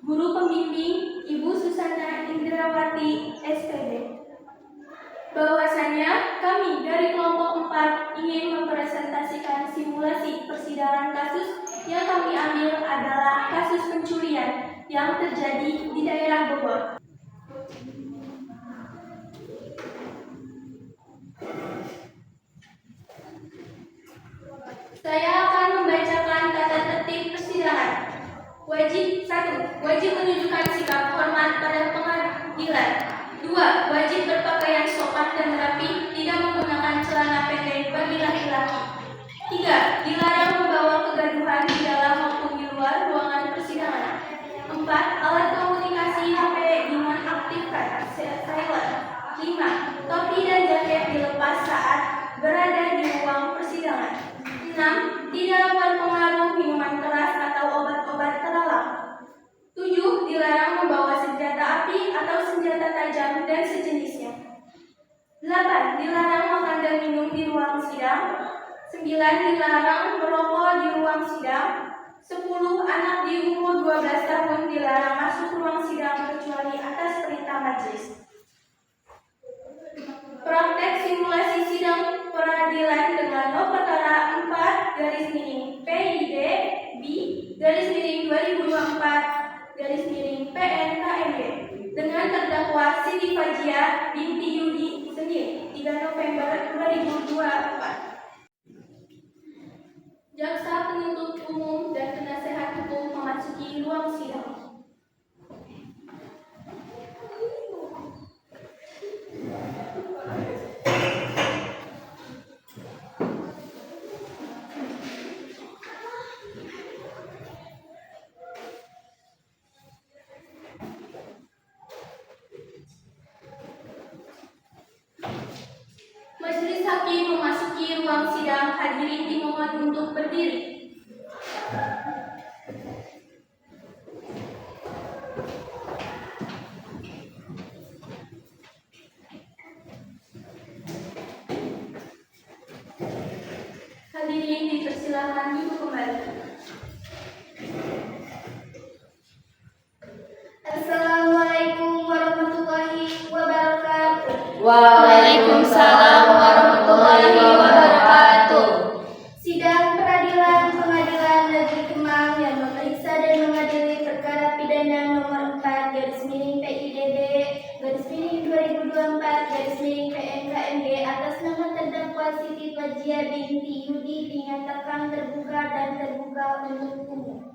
Guru Pembimbing Ibu Susana Indrawati SPD. Bahwasanya kami dari kelompok 4 ingin mempresentasikan simulasi persidangan kasus yang kami ambil adalah kasus pencurian yang terjadi di daerah Bogor. Saya akan membacakan tata tertib persidangan. Wajib 1. Wajib menunjukkan sikap hormat pada pengadilan. 2. Wajib berpakaian sopan dan rapi, tidak menggunakan celana pendek bagi laki-laki. 3. Dilarang membawa kegaduhan di dalam maupun di luar ruangan persidangan. 4. Alat komunikasi HP dinonaktifkan silent. 5. Topi dan jaket dilepas saat berada di ruang persidangan. 6. Tidak berpengaruh minuman keras atau obat-obat terlarang. 7. Dilarang membawa senjata api atau senjata tajam dan sejenisnya. 8. Dilarang makan dan minum di ruang sidang. 9. Dilarang merokok di ruang sidang. 10. Anak di umur 12 tahun dilarang masuk ruang sidang kecuali atas perintah majelis. Praktek simulasi sidang peradilan dengan nomor perkara 4/PID/B/2024/PNKMB dengan terdakwa Siti Fajia binti Yudi Senin 3 November 2024. Jaksa penuntut umum dan penasehat hukum memasuki ruang sidang. Majelis hakim memasuki ruang sidang, hadirin dimohon untuk berdiri. Hadirin dipersilakan duduk kembali. Assalamualaikum warahmatullahi wabarakatuh. Waalaikumsalam warahmatullahi wabarakatuh. Sidang peradilan Pengadilan Negeri Kemang yang memeriksa dan mengadili perkara pidana nomor 4/PIDB/2024/PNKMB atas nama terdakwa Siti Fajia binti Yudi dinyatakan terbuka dan terbuka untuk umum.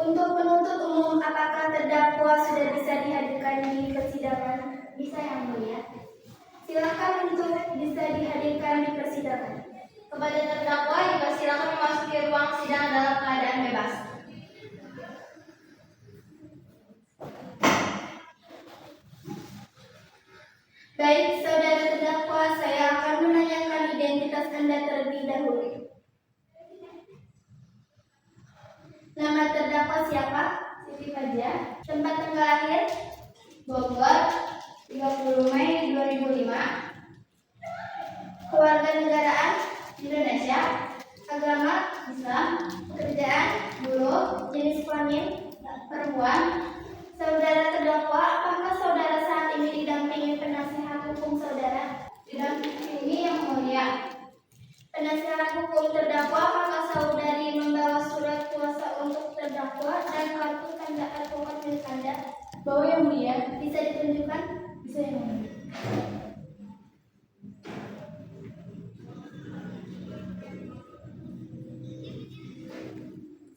Untuk penuntut umum, apakah terdakwa sudah bisa dihadirkan di persidangan? Bisa, Yang Mulia. Silakan untuk bisa dihadirkan di persidangan. Kepada terdakwa dipersilakan memasuki ruang sidang dalam keadaan bebas. Baik, saudara terdakwa, saya akan menanyakan identitas Anda terlebih dahulu. Nama terdakwa siapa? Siti Fajia. Tempat tanggal lahir? Bogor, 30 Mei 2005. Kewarganegaraan? Indonesia. Agama? Islam. Pekerjaan? Buruh. Jenis kelamin? Perempuan. Saudara terdakwa, apakah saudara saat ini didampingi penasehat hukum saudara? Didampingi Yang Mulia. Penasehat hukum terdakwa, apakah saudari membawa surat kuasa untuk terdakwa dan kartu tanda advokat milik Anda? Bawa Yang Mulia. Bisa ditunjukkan? Bisa Yang Mulia.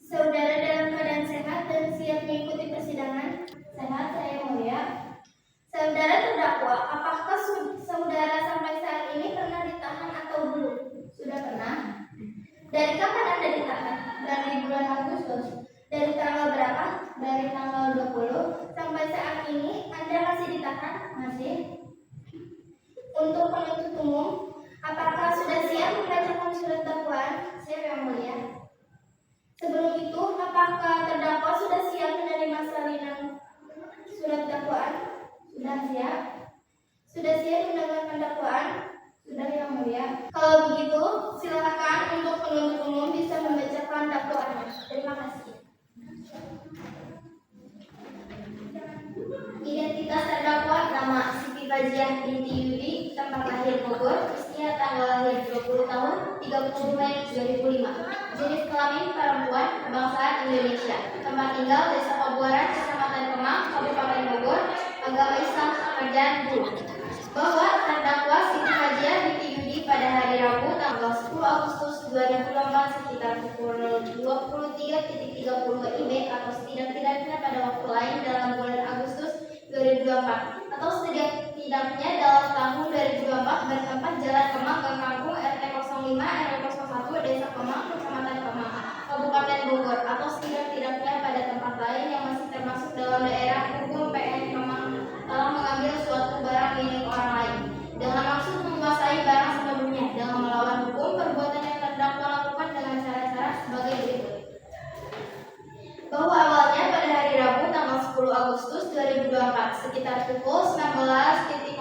Saudara dalam keadaan sehat dan siap mengikuti persidangan? Sehat saya Yang Mulia. Saudara terdakwa, apakah saudara sampai saat ini pernah ditahan atau belum? Sudah pernah. Dari kapan Anda ditahan? Dari bulan Agustus. Dari tanggal berapa? Dari tanggal 20. Sampai saat ini Anda masih ditahan? Masih. Untuk penuntut umum, apakah sudah siap membacakan surat dakwaan? Siap Yang Mulia. Sebelum itu, apakah terdakwa sudah siap menerima salinan surat dakwaan? Sudah siap. Sudah siap mendengarkan dakwaan? Sudah Yang Mulia. Kalau begitu, silakan untuk penuntut umum bisa membacakan Fajiah binti Yudi, tempat lahir Bogor, usia tanggal lahir 20 tahun, 30 Mei 2005. Jenis kelamin perempuan, kebangsaan Indonesia. Tempat tinggal Desa Pabuaran, Kecamatan Kemang, Kabupaten Bogor, agama Islam, pekerjaan buruh. Bahwa terdakwa Siti Fajiah binti Yudi pada hari Rabu tanggal 10 Agustus 2024 sekitar pukul 23.30 WIB atau setidak-tidaknya pada waktu lain dalam bulan Agustus 2024 atau setidak-tidaknya dalam tahun 2024 bertempat Jalan Kemang, Gang Kangkung, RT 05 RW 01 Desa Kemang, Kecamatan Kemang, Kabupaten Bogor atau setidak-tidaknya pada tempat lain yang masih termasuk dalam daerah hukum PN Kemang telah mengambil suatu barang milik orang lain dengan maksud menguasai barang sebelumnya dengan melawan hukum. Perbuatan yang terdakwa lakukan dengan cara-cara sebagai berikut. Bahwa awalnya pada hari Rabu tanggal 10 Agustus 2024 sekitar pukul 19.00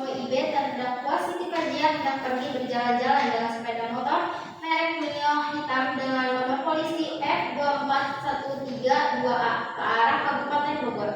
WIB terdakwa Siti Fajiah hendak pergi berjalan-jalan dengan sepeda motor merek Mio hitam dengan nomor polisi F24132A ke arah Kabupaten Bogor.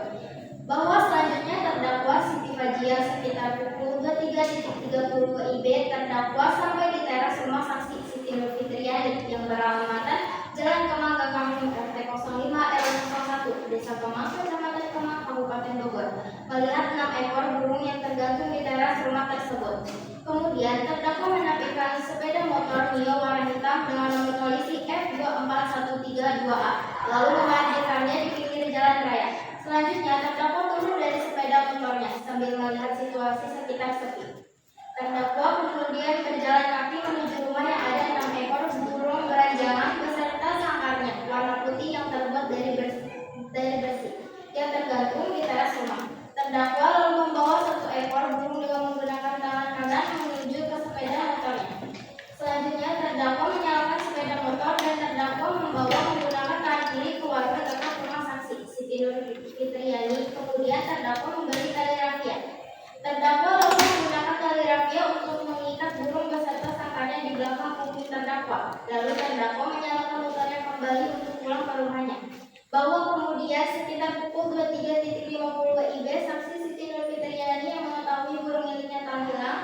Bahwa selanjutnya terdakwa Siti Fajiah sekitar pukul 23.30 WIB terdakwa sampai di teras rumah saksi Siti Nur Fitriani yang beralamat Jalan Kemang, Gang Kangkung, RT 05 RW 01 Desa Kemang, Kecamatan Kemang, Kabupaten Bogor, melihat 6 ekor burung yang tergantung di teras rumah tersebut. Kemudian terdakwa menampilkan sepeda motor Mio warna hitam dengan nomor polisi F24132A lalu memarkirkannya di pinggir jalan raya. Selanjutnya terdakwa turun dari sepeda motornya sambil melihat situasi sekitar sepi. Terdakwa kemudian berjalan kaki menuju rumah yang ada 6 ekor burung beranjangan beserta sangkarnya warna putih yang terbuat dari besi yang tergantung di teras rumah. Terdakwa lalu membawa 1 ekor burung dengan menggunakan tangan kanan menuju ke sepeda motornya. Selanjutnya terdakwa menyalakan sepeda motor dan terdakwa membawa menggunakan tangan kiri keluarga dekat rumah saksi Siti Nur Fitriani. Kemudian terdakwa memberi tali rafia. Terdakwa lalu menggunakan tali rafia untuk mengikat burung beserta sangkarnya di belakang punggung terdakwa. Lalu terdakwa menyalakan motornya kembali untuk pulang ke rumahnya. Bahwa kemudian sekitar pukul 23.50 WIB saksi Siti Nur Fitriani yang mengetahui burung miliknya telah hilang.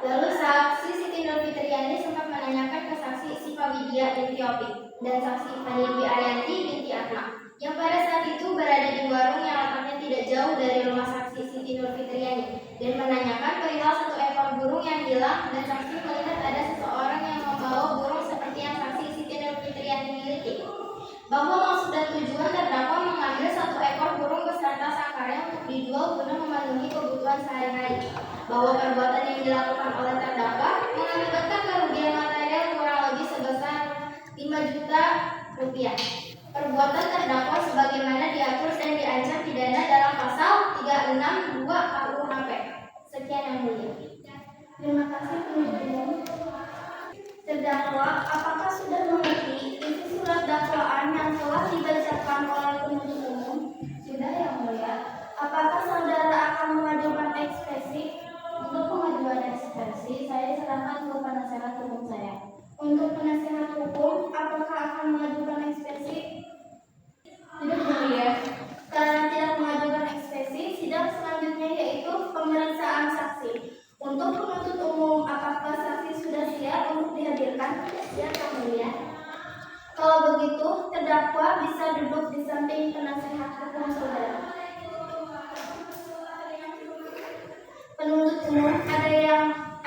Lalu saksi Siti Nur Fitriani sempat menanyakan ke saksi Siva Widya binti Opik dan saksi Fani Arianti binti Atma yang pada saat itu berada di warung yang letaknya tidak jauh dari rumah saksi Siti Nur Fitriani dan menanyakan perihal 1 ekor burung yang hilang dan saksi melihat ada seseorang yang membawa burung seperti yang saksi Siti Nur Fitriani miliki. Bahwa maksud dan tujuan terdakwa mengambil 1 ekor burung beserta sangkarnya untuk dijual guna memenuhi kebutuhan sehari-hari. Bahwa perbuatan yang dilakukan oleh terdakwa mengakibatkan kerugian material kurang lebih sebesar 5 juta rupiah. Perbuatan terdakwa sebagaimana diatur dan diancam pidana dalam pasal 362 KUHP. Sekian yang mulia. Terima kasih penuntut umum. Terdakwa, apakah sudah mengerti isi surat dakwaan yang telah dibacakan oleh penuntut umum? Sudah yang mulia. Apakah saudara akan mengajukan ekspresi? Untuk pengajuan ekspresi, saya serahkan ke penasehat hukum saya. Untuk penasehat hukum, apakah akan mengajukan ekspresi? Tidak mulia. Karena tidak mengajukan ekspresi, sidang selanjutnya yaitu pemeriksaan saksi. Untuk penuntut umum, apakah saksi sudah siap untuk dihadirkan? Siap yang mulia. Kalau begitu, terdakwa bisa duduk di samping penasehat hukum saudara. Penuntut umum,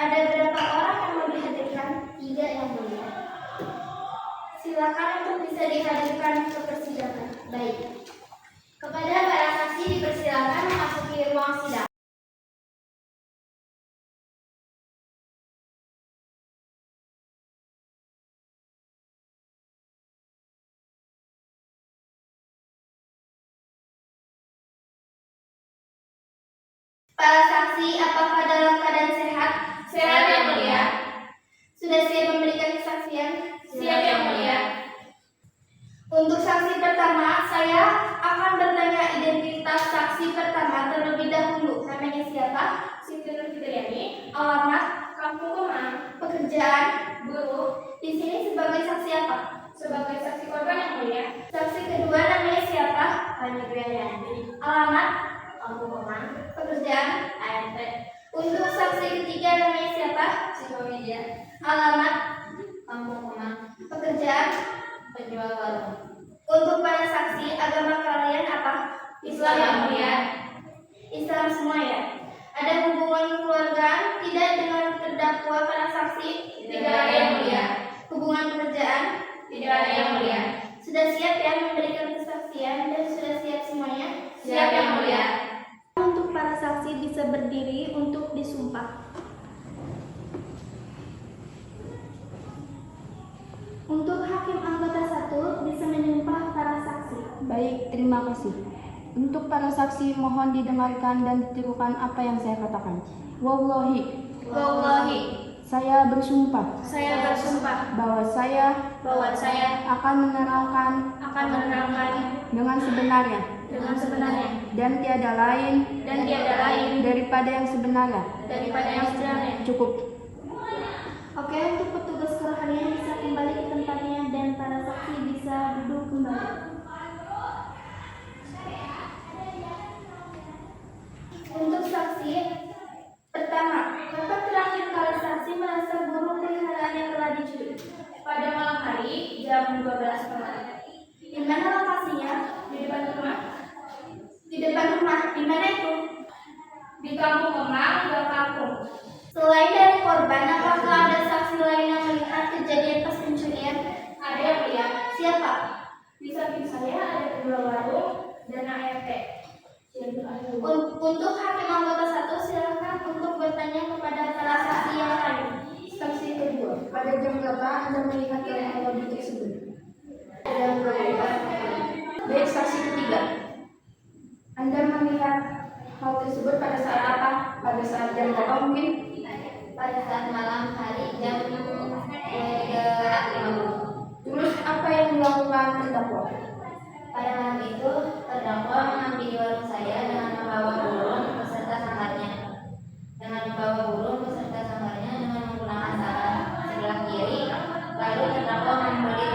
ada berapa orang yang mau dihadirkan? 3 yang mulia. Silakan untuk bisa dihadirkan ke persidangan. Baik. Kepada para saksi dipersilakan memasuki ruang sidang. Para saksi, apakah dalam keadaan sehat? Sehat yang mulia. Sudah siap memberikan kesaksian? Siap yang mulia. Untuk saksi pertama, saya akan bertanya identitas saksi pertama terlebih dahulu. Namanya siapa? Siti Nur Fitriani. Alamat? Kampung Kemang. Pekerjaan? Buruh. Di sini sebagai saksi apa? Sebagai saksi korban yang mulia. Saksi kedua namanya siapa? Fani Arianti. Alamat? Kampung Kemang. Pekerjaan ART. Untuk saksi ketiga namanya siapa? Media. Alamat Kampung Kemang. Pekerjaan penjual warung. Untuk para saksi, agama kalian apa? Islam yang mulia. Islam semua ya. Ada hubungan kekeluargaan tidak dengan terdakwa para saksi? Tidak ada yang mulia. Hubungan pekerjaan? Tidak ada yang mulia. Sudah siap ya memberikan kesaksian dan sudah siap semuanya? Siap yang mulia. Untuk para saksi bisa berdiri untuk disumpah. Untuk hakim anggota 1 bisa menyumpah para saksi. Baik, terima kasih. Untuk para saksi mohon didengarkan dan ditirukan apa yang saya katakan. Wallahi, saya bersumpah Saya bersumpah bahwa saya bahwa saya akan menerangkan dengan sebenarnya dan tiada lain daripada yang sebenarnya. Cukup. Oke, untuk petugas kerohanian bisa kembali ke tempatnya dan para saksi bisa duduk kembali. Untuk saksi pertama, kapan terakhir kali saksi merasa burung peliharaan yang telah dicuri? pada malam hari jam 12 malam. Di mana lokasinya? Di depan rumah, Di depan rumah. Di mana itu? di Kampung Kemang, Gang Kampung. Selain dari korban, apakah ada saksi lain yang melihat kejadian pas pencurian? Ada yang lihat. Siapa? Di samping saya ada penjual warung dan ART. Untuk hakim anggota 1 silakan untuk bertanya kepada para saksi yang lain. Saksi kedua, pada jam berapa Anda melihat kronologi tersebut? Jam 12. Baik, saksi ketiga, Anda melihat hal tersebut pada saat apa? Pada saat jam berapa mungkin? Pada saat malam hari jam 3.50. Terus apa yang dilakukan terdakwa? Pada malam itu terdakwa menghampiri warung saya dengan membawa burung beserta sangkarnya. Dengan menggunakan tangan sebelah kiri, lalu terdakwa membeli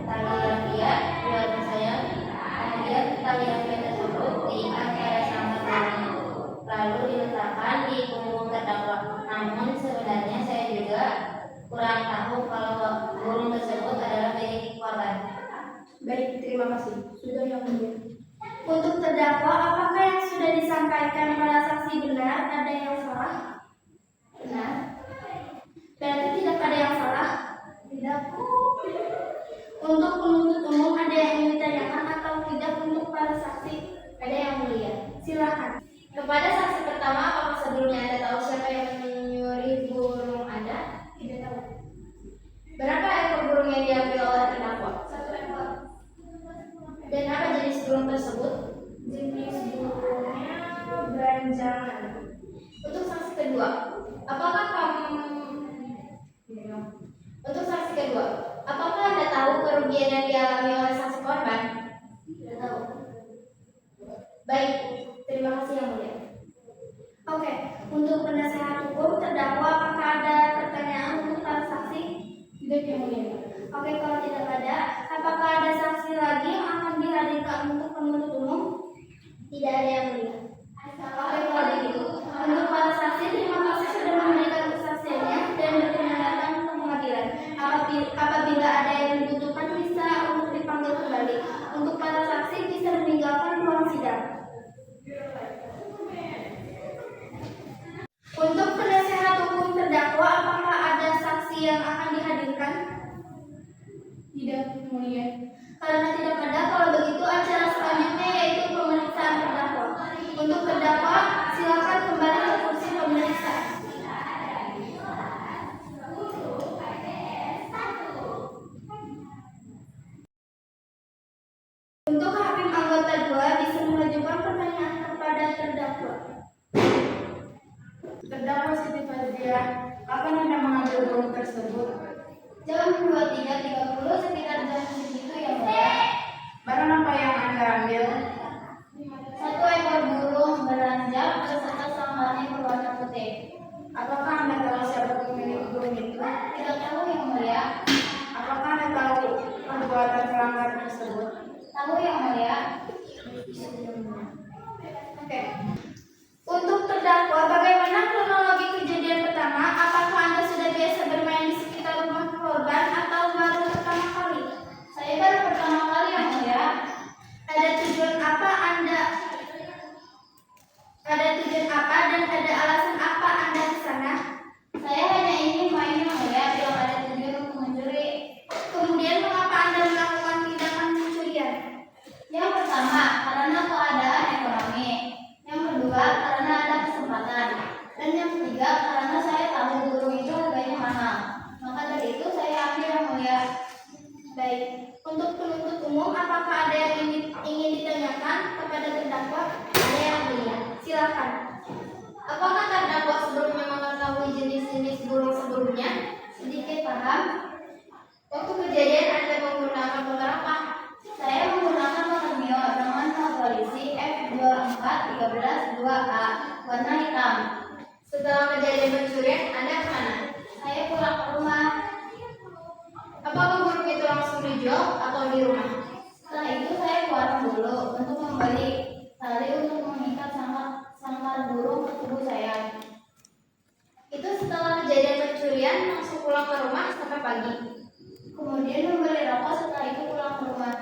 tali rafia di warung saya. Kemudian tali rafia tersebut diikat pada sangkar burungnya, lalu diletakkan di punggung terdakwa. Namun sebenarnya saya juga kurang tahu kalau burung tersebut adalah milik korban. Baik, terima kasih. Sudah yang mulia. Untuk terdakwa, apakah yang sudah disampaikan para saksi benar? Ada yang salah? Benar. Berarti tidak ada yang salah? Tidak. Untuk penuntut umum ada yang ingin ditanyakan atau tidak untuk para saksi? Ada yang mulia. Silakan. Kepada saksi pertama, apakah sebelumnya Anda tahu siapa yang menyuri burung Anda? Tidak tahu. Berapa ekor burung yang diambil oleh terdakwa? 1 ekor. Dan apa jenis burung tersebut? Jenis burungnya beranjangan. Untuk saksi kedua, apakah Anda tahu kerugian yang dialami oleh saksi korban? Tidak tahu. Baik, terima kasih yang mulia. Oke, untuk penasehat hukum terdakwa, apakah ada pertanyaan untuk para saksi? Tidak yang mulia. Oke, kalau tidak ada, apakah ada saksi lagi yang akan dihadirkan untuk penuntut umum? Tidak ada yang mulia. Oke, kalau begitu, untuk para saksi, terima kasih sudah memberikan kesaksiannya dan berkenan datang ke pengadilan. Apabila ada yang dibutuhkan, bisa untuk dipanggil kembali. Untuk para saksi, bisa meninggalkan ruang sidang. Untuk penasehat hukum terdakwa, apakah ada saksi yang akan dihadirkan? Tidak yang mulia. Karena tidak ada, kalau begitu acara selanjutnya yaitu pemeriksaan terdakwa. Untuk terdakwa, silakan kembali ke kursi pemeriksaan. Untuk hakim anggota 2 bisa mengajukan pertanyaan kepada terdakwa. Terdakwa Siti Fadliah, kapan Anda mengambil burung tersebut? Jam 23.30 sekitar jam segitu ya Mbak. Barang apa yang Anda ambil? 1 ekor burung beranjak beserta sangkarnya berwarna putih. Apakah Anda tahu siapa pemilik burung itu? Tidak tahu yang mulia. Apakah Anda tahu perbuatan pelanggar tersebut? Tahu yang mulia. Oke. Setelah kejadian pencurian, Anda kemana? Saya pulang ke rumah. Apakah burung itu langsung dijual atau di rumah? Setelah itu saya ke warung dulu untuk membeli tali untuk mengikat sangkar burung ke tubuh saya. Itu setelah kejadian pencurian langsung pulang ke rumah sampai pagi. Kemudian membeli rokok, setelah itu pulang ke rumah.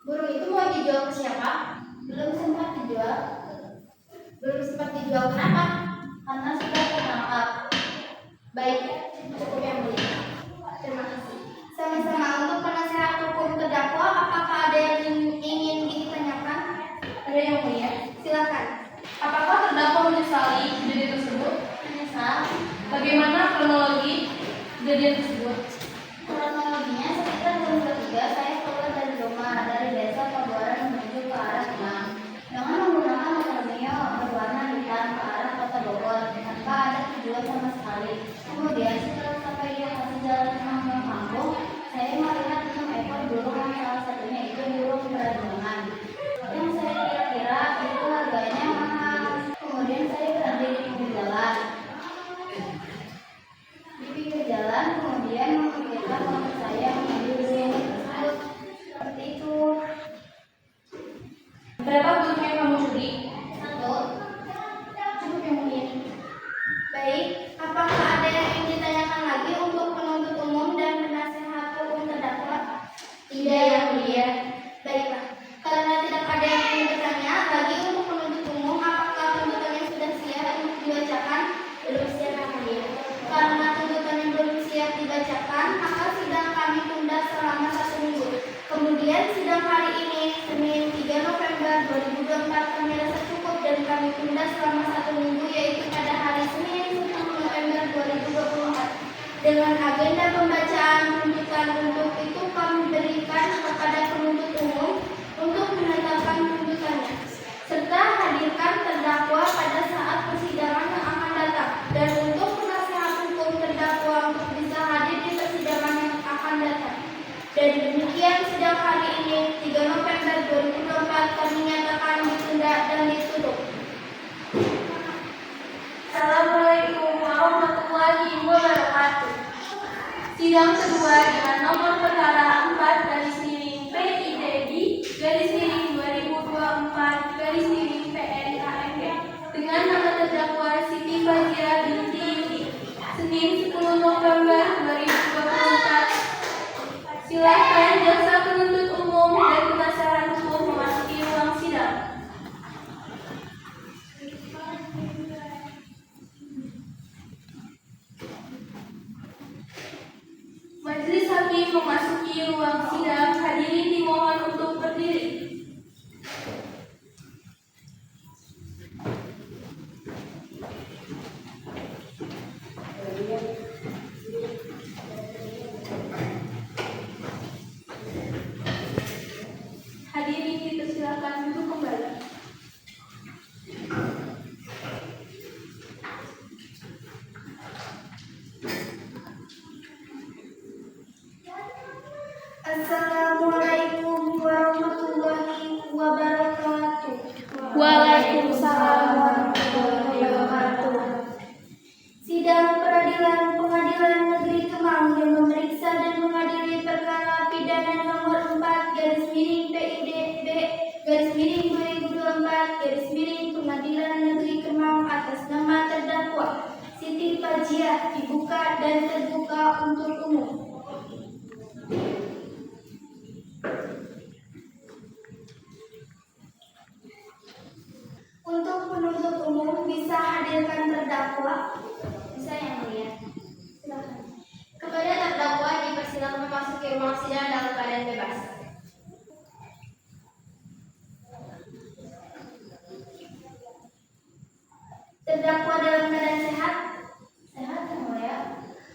Burung itu mau dijual ke siapa? Belum sempat dijual. Kenapa? Karena sudah tertangkap. Baik, cukup yang mulia. Terima kasih. Sama-sama. Untuk penasehat hukum terdakwa, apakah ada yang ingin ditanyakan? Ada yang mulia. Silakan. Apakah terdakwa menyesali kejadian tersebut? Menyesal. Bagaimana kronologi kejadian tersebut? Kronologinya sekitar jam 3 saya keluar dari rumah dari desa Pabuaran menuju ke arah Kemang dengan menggunakan motor Mio berwarna hitam ke arah kota Bogor tanpa ada tujuan sama sekali. Kemudian setelah sampai di lokasi jalan Kemang kampung, saya melihat 6 ekor burung yang salah satunya itu burung beranjungan. Yang saya kira itu harganya mahal. Kemudian saya berhenti di pinggir jalan. Kemudian memikirkan waktu saya mengambil burung tersebut. Seperti itu. Berapa burung yang kamu curi? 1. Cukup yang mulia. Baik, apakah ada yang ingin ditanyakan lagi untuk penuntut umum dan penasehat hukum terdakwa? Tidak yang mulia. Baiklah, karena tidak ada yang ingin bertanya lagi untuk penuntut umum, apakah tuntutannya sudah siap untuk dibacakan? Belum siap yang mulia. Karena tuntutannya belum siap dibacakan, maka sidang kami tunda selama 1 minggu. Kemudian sidang hari ini, Senin 3 November 2024 kami rasa cukup dan kami tunda selama 1 minggu, yaitu pada hari Senin 10 November 2024. Dengan agenda pembacaan tuntutan, untuk itu kami berikan kepada penuntut umum untuk menetapkan tuntutannya, serta hadirkan terdakwa pada saat persidangan yang akan datang, dan untuk penasehat hukum terdakwa untuk bisa hadir di persidangan yang akan datang. Dan demikian sidang hari ini 3 November 2024 kami nyatakan ditunda dan ditutup. Assalamualaikum warahmatullahi wabarakatuh. Sidang kedua dengan nomor perkara 4 garis miring PIDD garis miring 2024 garis miring PNKMB dengan nama terdakwa Siti Fazia binti Yudi, Senin 10 November 2024. Silakan jaksa penuntut umum dan penasehat hukum memasuki ruang sidang. Majelis hakim memasuki ruang sidang. Hadirin dimohon untuk berdiri. Hadirin dipersilakan duduk kembali. Assalamualaikum warahmatullahi wabarakatuh. Waalaikumsalam warahmatullahi wabarakatuh. Sidang Peradilan Pengadilan Negeri Kemang yang memeriksa dan mengadili perkara pidana nomor 4 garis miring PIDB garis miring 2024 garis miring Pengadilan Negeri Kemang atas nama terdakwa Siti Fazia dibuka dan terbuka untuk umum. Untuk penuntut umum bisa hadirkan terdakwa. Bisa yang mulia. Silakan. Kepada terdakwa dipersilakan memasuki ruang sidang dalam keadaan bebas. Terdakwa dalam keadaan sehat? Sehat yang mulia.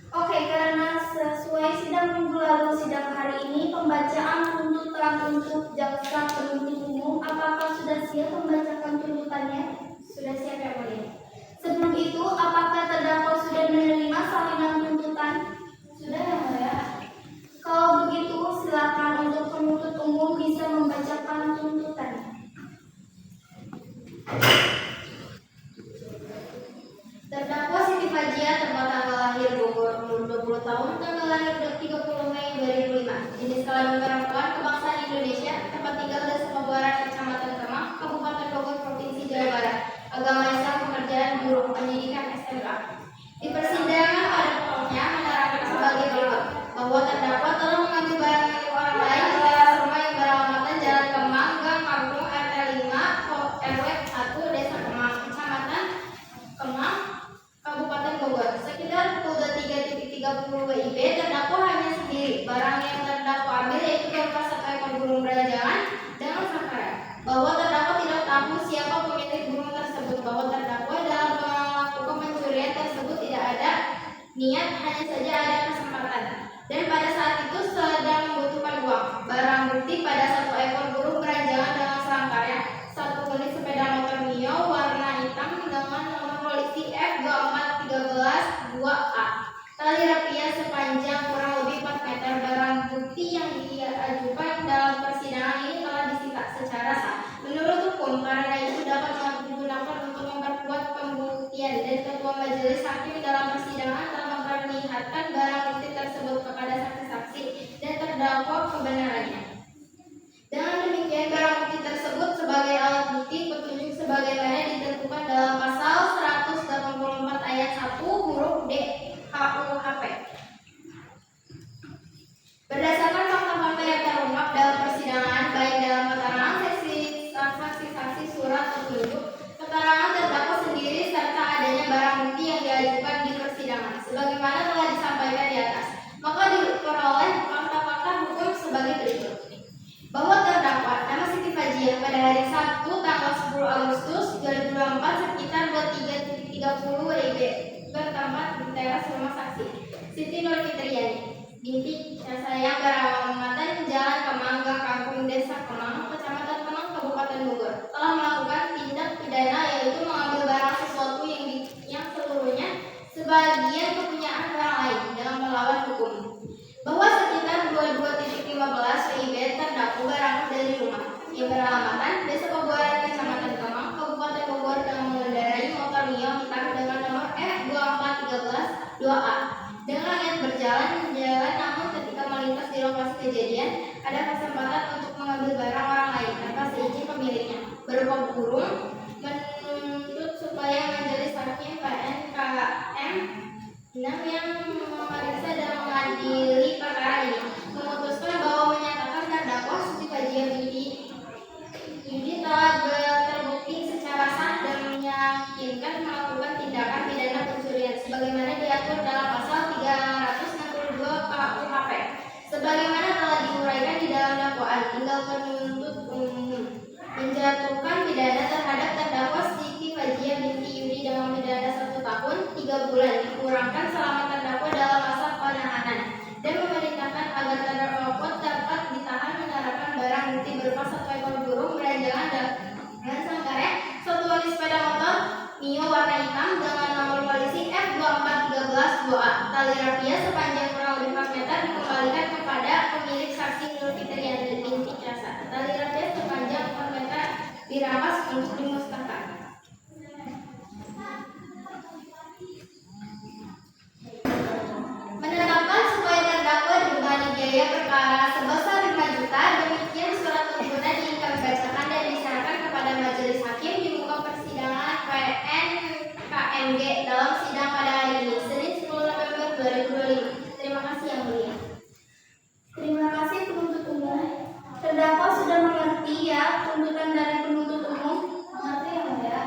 Oke, karena sesuai sidang minggu lalu, sidang hari ini pembacaan tuntutan untuk jaksa penuntut umum, apakah sudah siap membacakan tuntutannya? Sudah siap yang mulia. Sebelum itu, apakah terdakwa sudah menerima salinan tuntutan? Sudah yang mulia. Kalau begitu, silakan untuk penuntut umum bisa membacakan tuntutannya. Terdakwa Siti Fajia tempat tanggal lahir Bogor, umur 20 tahun, tanggal lahir 30 Mei 2005, jenis kelamin perempuan, kebangsaan Indonesia, tempat tinggal Desa Pabuaran, Kecamatan Kemang, Kabupaten Bogor, Provinsi Jawa Barat, agama Islam, pekerjaan guru pendidikan SMK. Di persidangan pada pokoknya menerangkan sebagai berikut bahwa terdakwa telah mengambil barang milik orang lain di teras rumah yang beralamatkan Jalan Kemang, Gang Kampung, RT 5, RW 1, Desa Kemang, Kecamatan Kemang, Kabupaten Bogor. Sekitar pukul 23.30 WIB, terdakwa hanya sendiri. Barang yang terdakwa ambil yaitu berupa satu ekor burung beranjangan dengan sangkara. Bahwa terdakwa tidak tahu siapa pemilik burung tersebut. Bahwa terdakwa dalam melakukan pencurian tersebut tidak ada niat, hanya saja ada kesempatan. Dan pada saat itu sedang membutuhkan uang. Barang bukti pada satu ekor burung beranjangan dengan serangkaian, satu unit sepeda motor Mio warna hitam dengan nomor polisi F24132A. Tali rapia sepanjang kurang lebih 4 meter. Barang bukti yang diajukan dalam persidangan ini telah disita secara sah menurut hukum, karena itu dapat digunakan untuk memperkuat pembuktian, dan Ketua Majelis Hakim dalam persidangan telah memperlihatkan barang bukti tersebut kepada saksi-saksi dan terdakwa kebenarannya. Dengan demikian, barang bukti tersebut sebagai alat bukti petunjuk sebagaimana ditentukan dalam pasal 184 ayat 1 huruf D KUHP. Berdasarkan fakta-fakta yang terungkap dalam persidangan, baik dalam keterangan saksi-saksi, surat petunjuk, keterangan terdakwa sendiri, serta adanya barang bukti yang diajukan di persidangan, sebagaimana telah disampaikan di atas, maka diperoleh fakta-fakta hukum sebagai berikut. Bahwa terdakwa nama Siti Fajia pada hari Sabtu tanggal 10 Agustus 2024 sekitar 23.30 WIB bertempat di teras rumah saksi Siti Nur Fitriani binti Syahsayang beralamatkan Jalan Kemang, Gang Kampung, Desa Kemang, Kecamatan Kemang, Kabupaten Bogor, telah melakukan tindak pidana yaitu mengambil barang sesuatu yang seluruhnya sebagian kepunyaan orang lain dengan melawan hukum. Bahwa sekitar 22.15 WIB terdakwa berangkat dari rumah yang beralamatkan Desa Pabuaran, Kecamatan Kemang, Kabupaten Bogor dengan mengendarai motor Mio hitam dengan nomor F24132A dengan niat berjalan, namun ketika melintas di lokasi kejadian ada kesempatan untuk mengambil barang orang lain tanpa seizin pemiliknya berupa burung. Menuntut supaya Majelis Hakim KNKM yang memeriksa dan mengadili perkara ini memutuskan bahwa menyatakan terdakwa Siti Fajia binti Yudi telah terbukti secara sah dan meyakinkan melakukan tindakan pidana pencurian sebagaimana diatur dalam pasal 362 KUHP, sebagaimana telah diuraikan di dalam dakwaan. Tinggal penuntut umum menjatuhkan pidana terhadap terdakwa Siti Fajia binti Yudi dengan pidana 1 tahun 3 bulan dikurangkan selama terdakwa dalam masa penahanan, dan memerintahkan agar terdakwa dapat ditahan menyerahkan barang bukti berupa satu ekor burung beranjangan dengan sangkara, satu unit sepeda motor Mio warna hitam dengan nomor polisi F24132A. Tali rapia sepanjang kurang lebih 4 meter dikembalikan kepada pemilik saksi Nur Fitriani binti Syahsa. Tali rapia sepanjang 4 meter dirampas untuk dimusnahkan. Menetapkan supaya terdakwa dibebani biaya perkara sebesar 5 juta. Demikian surat tuntutan yang kami bacakan dan diserahkan kepada Majelis Hakim di muka persidangan PN-KMG dalam sidang pada hari ini, Senin 10 November 2025. Terima kasih Yang Mulia. Terima kasih penuntut umum. Terdakwa sudah mengerti ya tuntutan dari penuntut umum? Mengerti Yang Mulia?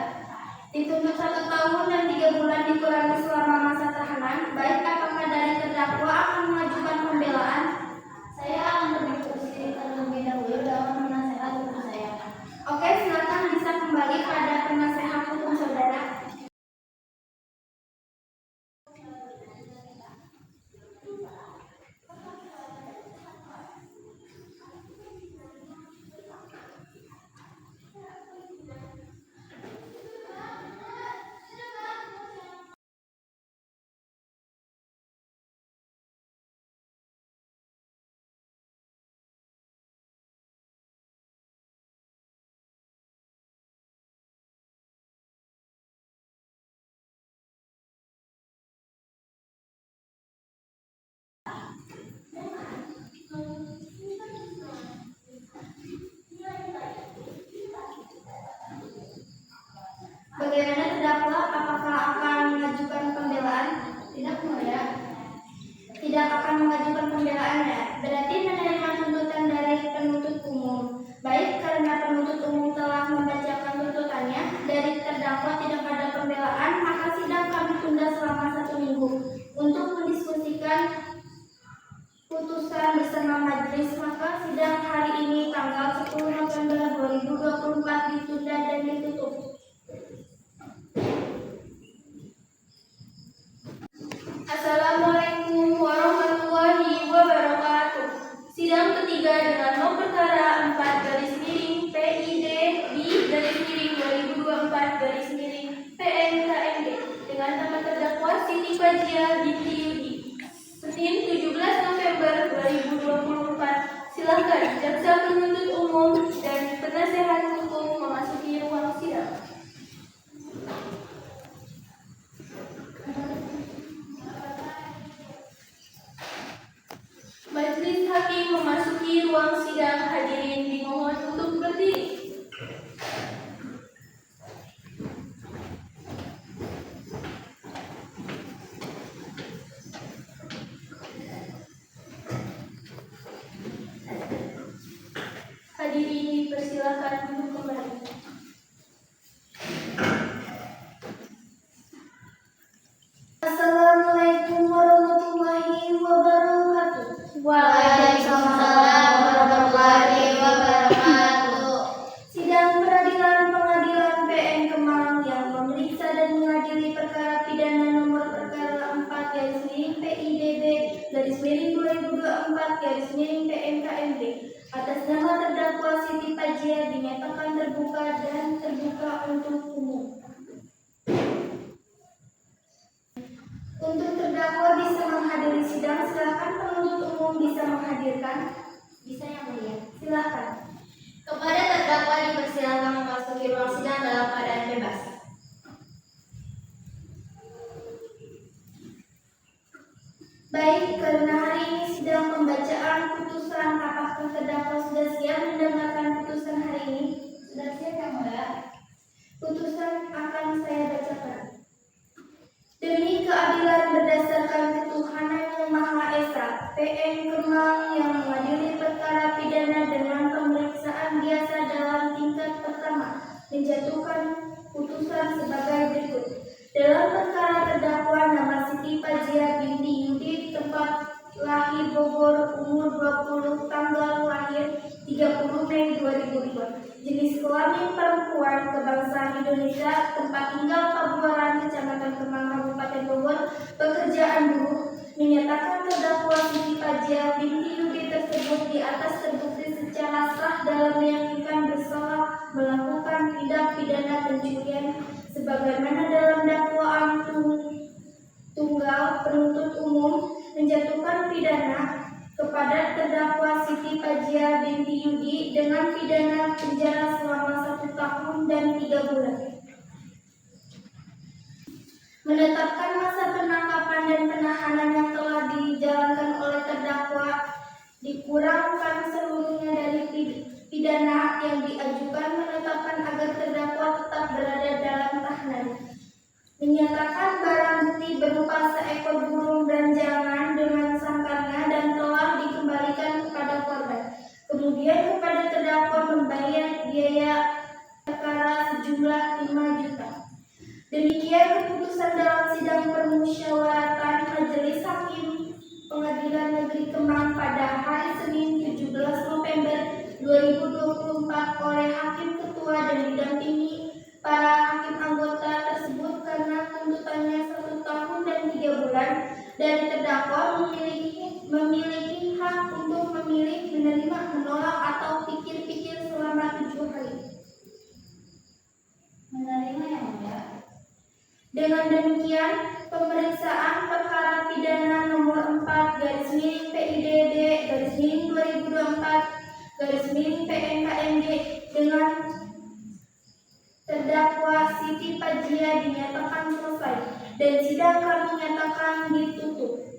Bagaimana terdakwa? Apakah akan mengajukan pembelaan? Tidak, mulia. Tidak akan mengajukan pembelaan ya. Berarti menerima tuntutan dari penuntut umum. Baik, karena penuntut umum telah membacakan tuntutannya, dari terdakwa tidak ada pembelaan, maka sidang kami tunda selama 1 minggu untuk mendiskusikan putusan bersama majelis. Maka sidang hari ini tanggal 10 November 2024 ditunda dan ditutup. Assalamualaikum warahmatullahi wabarakatuh. Sidang ketiga dengan nomor perkara 4/PID/2024/PNKMD dengan nama terdakwa Siti Fajia binti Yudi. Senin 17 November 2024. Silakan jaksa penuntut umum dan penasehat hukum memasuki ruang sidang. Majelis hakim memasuki ruang sidang. Hadirin dimohon untuk berdiri. Hadirin dipersilakan duduk kembali. Assalamualaikum warahmatullahi wabarakatuh. Waalaikumsalam warahmatullahi wabarakatuh. Sidang Peradilan Pengadilan PN Kemang yang memeriksa dan mengadili perkara pidana nomor perkara 4/PIDB/2024/PNKMD atas nama terdakwa Siti Fajia dinyatakan terbuka dan terbuka untuk umum. Untuk terdakwa bisa menghadiri sidang, silakan. Penuntut umum bisa menghadirkan. Bisa, yang mulia. Silakan. Kepada terdakwa dipersilakan memasuki ruang sidang dalam keadaan bebas. Baik, karena hari ini sidang pembacaan putusan, apakah terdakwa sudah siap mendengarkan putusan hari ini? Sudah siap, yang mulia. Putusan akan saya bacakan. Demi keadilan berdasarkan ketuhanan yang Maha Esa, PN Kemang yang mengadili perkara pidana dengan pemeriksaan biasa dalam tingkat pertama menjatuhkan putusan sebagai berikut. Dalam perkara terdakwa nama Siti Fajia binti Yudi, tempat lahir Bogor, umur 20, tanggal lahir 30 Mei 2002, jenis kelamin perempuan, kebangsaan Indonesia, tempat tinggal Pabuaran, Kecamatan Kemang, Kabupaten Bogor, pekerjaan buruh, menyatakan terdakwa Siti Fajia binti Yudi tersebut di atas terbukti secara sah dalam meyakinkan bersalah melakukan tindak pidana pencurian sebagaimana dalam dakwaan tunggal penuntut umum menjatuhkan pidana kepada terdakwa Siti Fajia binti Yudi dengan pidana penjara selama 1 tahun dan 3 bulan. Menetapkan masa penangkapan dan penahanan yang telah dijalankan oleh terdakwa dikurangkan seluruhnya dari pidana yang diajukan, menetapkan agar terdakwa tetap berada dalam tahanan. Menyatakan barang bukti berupa seekor burung beranjangan dengan sangkarnya dan telah dikembalikan kepada korban. Kemudian kepada terdakwa membayar biaya perkara sejumlah 5 juta. Demikian keputusan dalam sidang permusyawaratan Majelis Hakim Pengadilan Negeri Kemang pada hari Senin 17 November 2024 oleh Hakim Ketua dan didampingi para hakim anggota tersebut karena tuntutannya 1 tahun dan 3 bulan dari terdakwa memiliki hak untuk memilih, menerima, menolak atau pikir-pikir selama 7 hari. Menerima, yang mulia. Dengan demikian, pemeriksaan perkara pidana nomor 4/PIDB/2024/PNKMD dengan terdakwa Siti Fajia dinyatakan selesai dan sidang kami nyatakan ditutup.